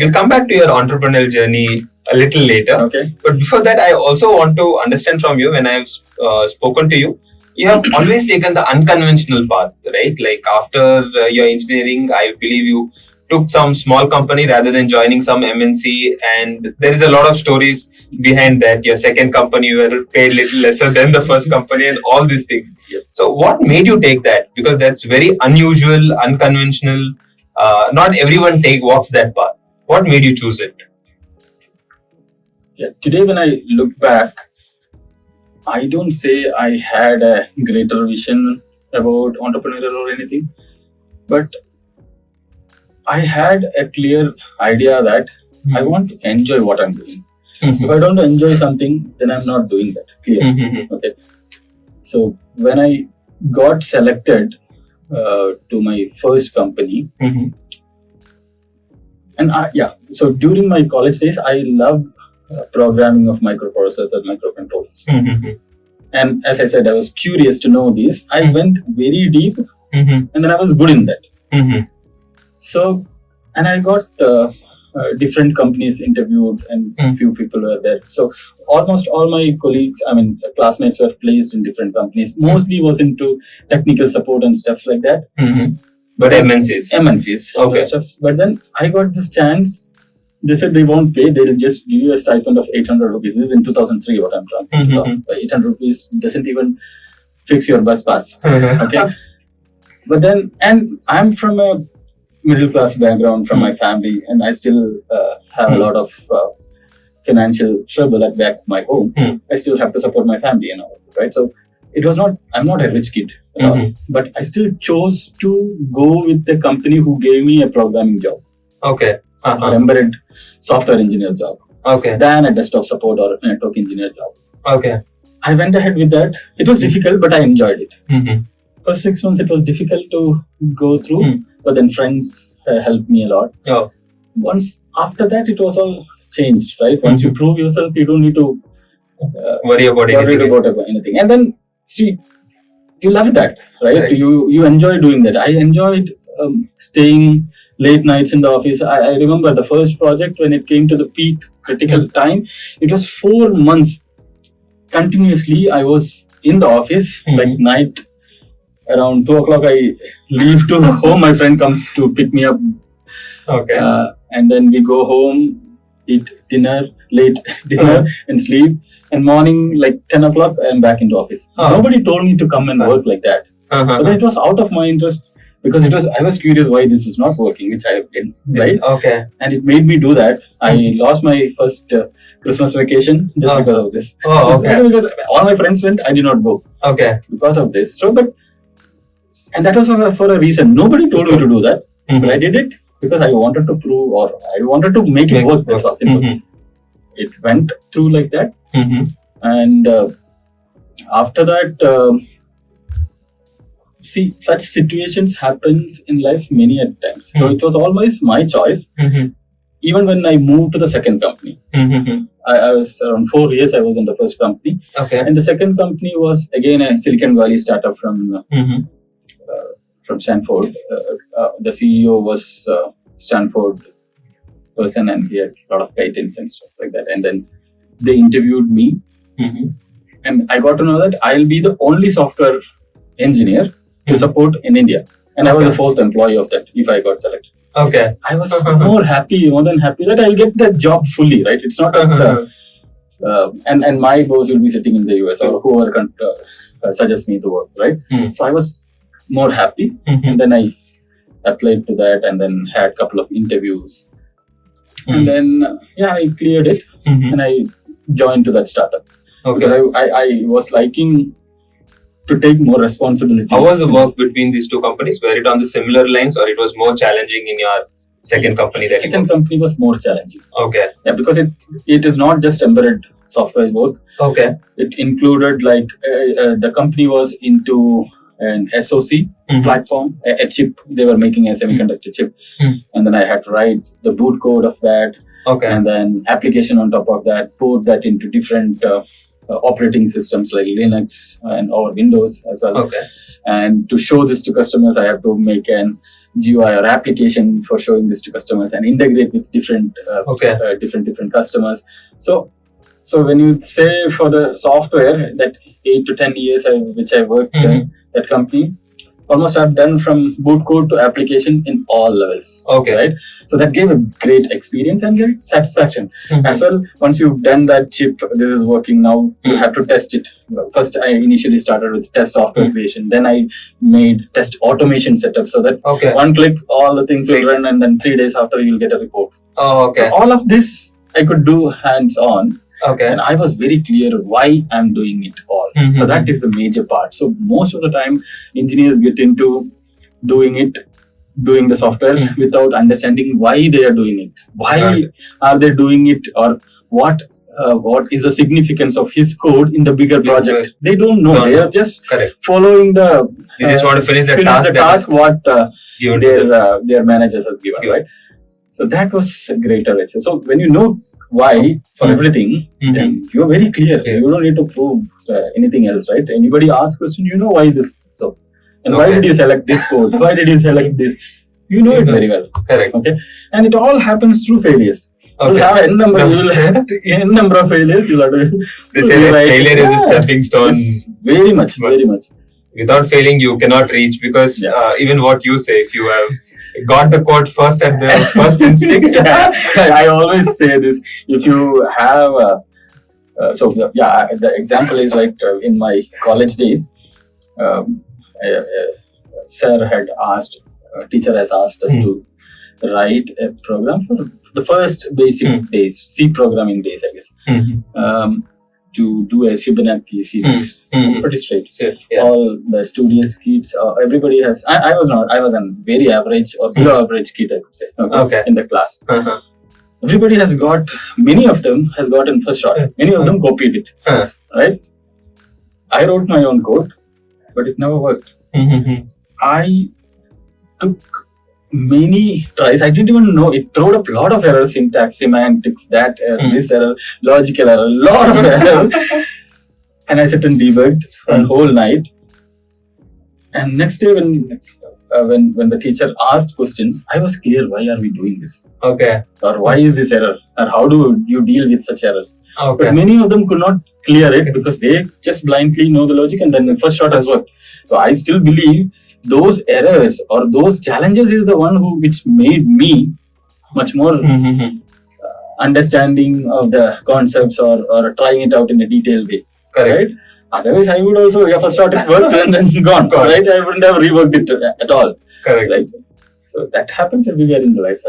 We'll come back to your entrepreneurial journey a little later. Okay. But before that, I also want to understand from you, when I've spoken to you, you have always taken the unconventional path, right? Like after your engineering, I believe you took some small company rather than joining some MNC. And there is a lot of stories behind that. Your second company, you were paid little lesser than the first company and all these things. Yep. So what made you take that? Because that's very unusual, unconventional. Not everyone walks that path. What made you choose it? Yeah. Today, when I look back, I don't say I had a greater vision about entrepreneurial or anything, but I had a clear idea that I want to enjoy what I'm doing. If I don't enjoy something, then I'm not doing that. Clear. Okay. So when I got selected to my first company, and so during my college days, I loved programming of microprocessors and microcontrollers. And as I said, I was curious to know this. I went very deep, and then I was good in that. So, and I got different companies interviewed, and few people were there. So almost all my colleagues, classmates, were placed in different companies. Mostly was into technical support and stuff like that. But MNCs. Okay. But then I got this chance. They said they won't pay. They'll just give you a stipend of 800 rupees. This is in 2003 what I'm talking about. 800 rupees doesn't even fix your bus pass. Okay. But then, and I'm from a middle class background from my family, and I still have a lot of financial trouble at back my home. I still have to support my family and all, right? So it was not, I'm not a rich kid at all, but I still chose to go with the company who gave me a programming job. Okay. Or embedded software engineer job. Okay. Than a desktop support or a network engineer job. Okay. I went ahead with that. It was difficult, but I enjoyed it. First 6 months, it was difficult to go through, but then friends helped me a lot. Oh. Once after that, it was all changed, right? Once you prove yourself, you don't need to worry about anything. And then, see, you love that, right? You enjoy doing that. I enjoyed staying late nights in the office. I remember the first project when it came to the peak critical time. It was 4 months continuously. I was in the office, like night around 2 o'clock. I leave to home. My friend comes to pick me up. Okay. And then we go home, eat late dinner, and sleep. And morning, like 10 o'clock, I'm back into office. Nobody told me to come and work like that. But it was out of my interest. Because I was curious why this is not working, which I have been, right? Okay. And it made me do that. I lost my first Christmas vacation just because of this. Oh, okay. Because all my friends went, I did not go. Okay. Because of this. So, and that was for a reason. Nobody told me to do that. But I did it because I wanted to prove, or I wanted to make it work. That's all simple. It went through like that. And after that, see, such situations happens in life many at times. So it was always my choice. Even when I moved to the second company, I was around 4 years. I was in the first company, and the second company was again a Silicon Valley startup from Stanford. The CEO was Stanford person, and he had a lot of patents and stuff like that. And then they interviewed me, and I got to know that I'll be the only software engineer to support in India, and I was the first employee of that if I got selected. Okay. I was more than happy that I'll get that job fully, right? It's not like and my boss will be sitting in the US or whoever can suggest me to work, right? So I was more happy, and then I applied to that, and then had a couple of interviews, and then I cleared it, and I joined to that startup because I was liking to take more responsibility. How was the work between these two companies? Were it on the similar lines, or it was more challenging in your second company? The second company was more challenging. Okay. Yeah, because it is not just embedded software work. Okay. It included the company was into an SoC platform, a chip. They were making a semiconductor chip, and then I had to write the boot code of that. Okay. And then application on top of that, port that into different operating systems like Linux and or Windows as well. Okay. And to show this to customers, I have to make an GUI or application for showing this to customers and integrate with different different customers. So when you say for the software that 8 to 10 years which I worked in that company, almost I've done from boot code to application in all levels. Right? So that gave a great experience and great satisfaction. As well, once you've done that chip, this is working now, you have to test it. First, I initially started with test software creation. Then I made test automation setup so that one click, all the things will run, and then 3 days after you'll get a report. So all of this I could do hands-on. And I was very clear why I'm doing it all. So that is the major part. So most of the time, engineers get into doing the software without understanding why they are doing it. Why are they doing it, or what is the significance of his code in the bigger project? They don't know. They are just following the. They just want to finish the task what their managers has given, right? So that was a great direction. So when you know why for everything, then you're very clear. You don't need to prove anything else, right? Anybody asks question, you know why this is so, and why did you select this code? Why did you select this? You know it very well. And it all happens through failures. You'll have n number of failures. You'll have to. They say that failure is a stepping stone. Very much. Without failing, you cannot reach, because even what you say, if you have got the code first at the first instinct. I always say this. If you have, the example is like in my college days, teacher has asked us to write a program for the first basic days, C programming days, I guess. To do a Fibonacci series. It's pretty straight. All the studious kids, everybody has. I was a very average or below average kid, I could say. In the class. Everybody has got. Many of them has gotten first shot. Many of them copied it. Right. I wrote my own code, but it never worked. I took many tries. I didn't even know. It threw up a lot of errors, syntax, semantics, this error, logical error, lot of error. And I sat and debugged for a whole night. And next day when the teacher asked questions, I was clear, why are we doing this? Or why is this error? Or how do you deal with such errors? But many of them could not clear it because they just blindly know the logic, and then the first shot has worked. So I still believe those errors or those challenges is the one which made me much more understanding of the concepts or trying it out in a detailed way. Right? Otherwise, I would also, first shot it worked and then gone. Right? I wouldn't have reworked it at all. Right? So that happens everywhere in the life.